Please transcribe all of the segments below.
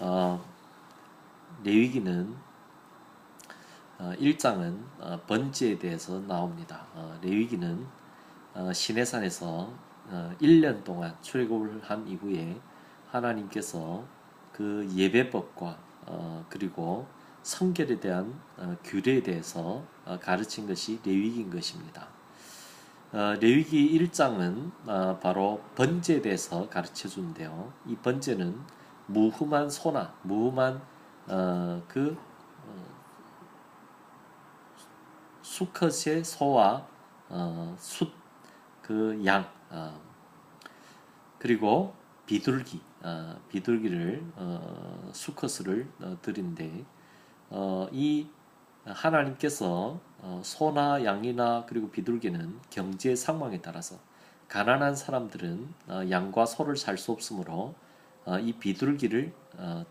어, 레위기는 1장은 번제에 대해서 나옵니다. 레위기는 시내산에서 1년 동안 출애굽을 한 이후에 하나님께서 그 예배법과 그리고 성결에 대한 규례에 대해서 가르친 것이 레위기인 것입니다. 레위기 1장은 바로 번제에 대해서 가르쳐 주는데요. 이 번제는 무흠한 소나 무흠한 그 수컷의 소와 그 양, 그리고 비둘기를 수컷을 드린데 이 하나님께서 소나 양이나 그리고 비둘기는 경제 상황에 따라서 가난한 사람들은 양과 소를 살 수 없으므로 이 비둘기를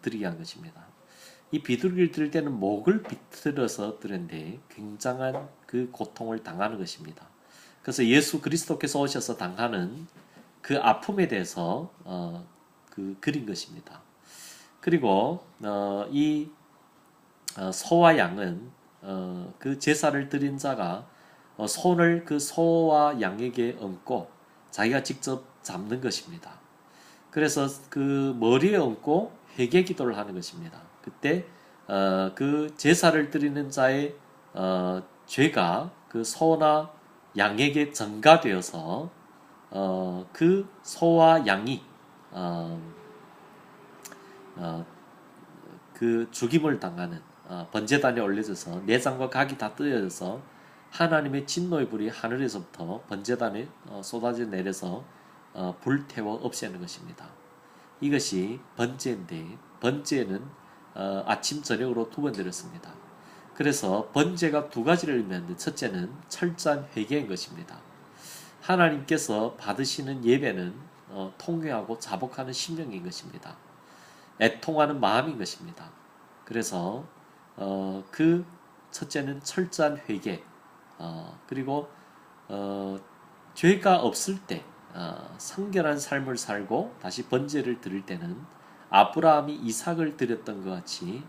드리게 한 것입니다. 이 비둘기를 드릴 때는 목을 비틀어서 드는데 굉장한 그 고통을 당하는 것입니다. 그래서 예수 그리스도께서 오셔서 당하는 그 아픔에 대해서 그린 것입니다. 그리고 이 소와 양은 그 제사를 드린 자가 손을 그 소와 양에게 얹고 자기가 직접 잡는 것입니다. 그래서 그 머리에 얹고 회개 기도를 하는 것입니다. 그때 그 제사를 드리는 자의 죄가 그 소나 양에게 전가되어서 그 소와 양이 그 죽임을 당하는 번제단에 올려져서 내장과 각이 다 뜯어져서 하나님의 진노의 불이 하늘에서부터 번제단에 쏟아져 내려서 불태워 없애는 것입니다. 이것이 번제인데 번제는 아침 저녁으로 2번 드렸습니다. 그래서 번제가 2가지를 의미하는데 첫째는 철저한 회개인 것입니다. 하나님께서 받으시는 예배는 통회하고 자복하는 심령인 것입니다. 애통하는 마음인 것입니다. 그래서 그 첫째는 철저한 회개, 그리고 죄가 없을 때 성결한 삶을 살고 다시 번제를 드릴 때는 아브라함이 이삭을 드렸던 것 같이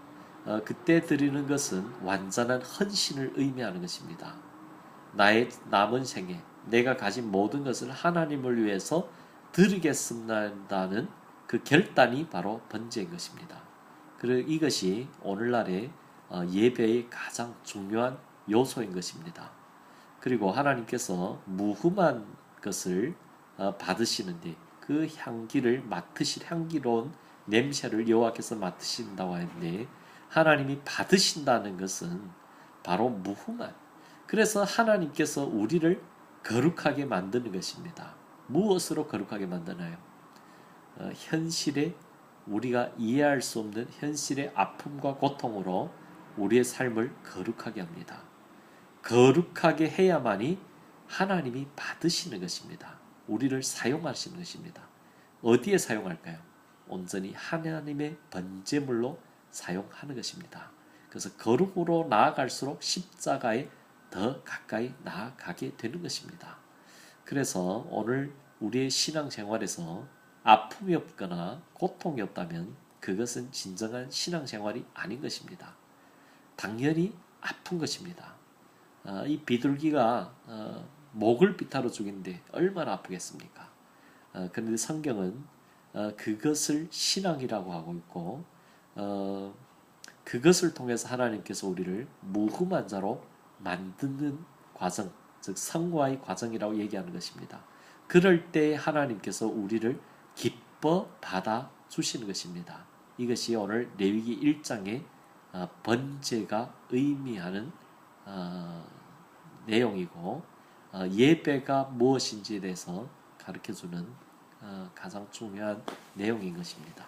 그때 드리는 것은 완전한 헌신을 의미하는 것입니다. 나의 남은 생에 내가 가진 모든 것을 하나님을 위해서 드리겠습니다는 그 결단이 바로 번제인 것입니다. 그리고 이것이 오늘날의 예배의 가장 중요한 요소인 것입니다. 그리고 하나님께서 무흠한 것을 받으시는데 그 향기를 맡으실 향기로운 냄새를 여호와께서 맡으신다고 하는데 하나님이 받으신다는 것은 바로 무흠한, 그래서 하나님께서 우리를 거룩하게 만드는 것입니다. 무엇으로 거룩하게 만드나요? 현실에 우리가 이해할 수 없는 현실의 아픔과 고통으로 우리의 삶을 거룩하게 합니다. 거룩하게 해야만이 하나님이 받으시는 것입니다. 우리를 사용하시는 것입니다. 어디에 사용할까요? 온전히 하나님의 번제물로 사용하는 것입니다. 그래서 거룩으로 나아갈수록 십자가에 더 가까이 나아가게 되는 것입니다. 그래서 오늘 우리의 신앙생활에서 아픔이 없거나 고통이 없다면 그것은 진정한 신앙생활이 아닌 것입니다. 당연히 아픈 것입니다. 이 비둘기가 목을 비타로 죽이는데 얼마나 아프겠습니까? 그런데 성경은 그것을 신앙이라고 하고 있고 그것을 통해서 하나님께서 우리를 무흠한 자로 만드는 과정, 즉 성화의 과정이라고 얘기하는 것입니다. 그럴 때 하나님께서 우리를 기뻐 받아 주시는 것입니다. 이것이 오늘 레위기 1장의 번제가 의미하는 내용이고 예배가 무엇인지에 대해서 가르쳐주는 가장 중요한 내용인 것입니다.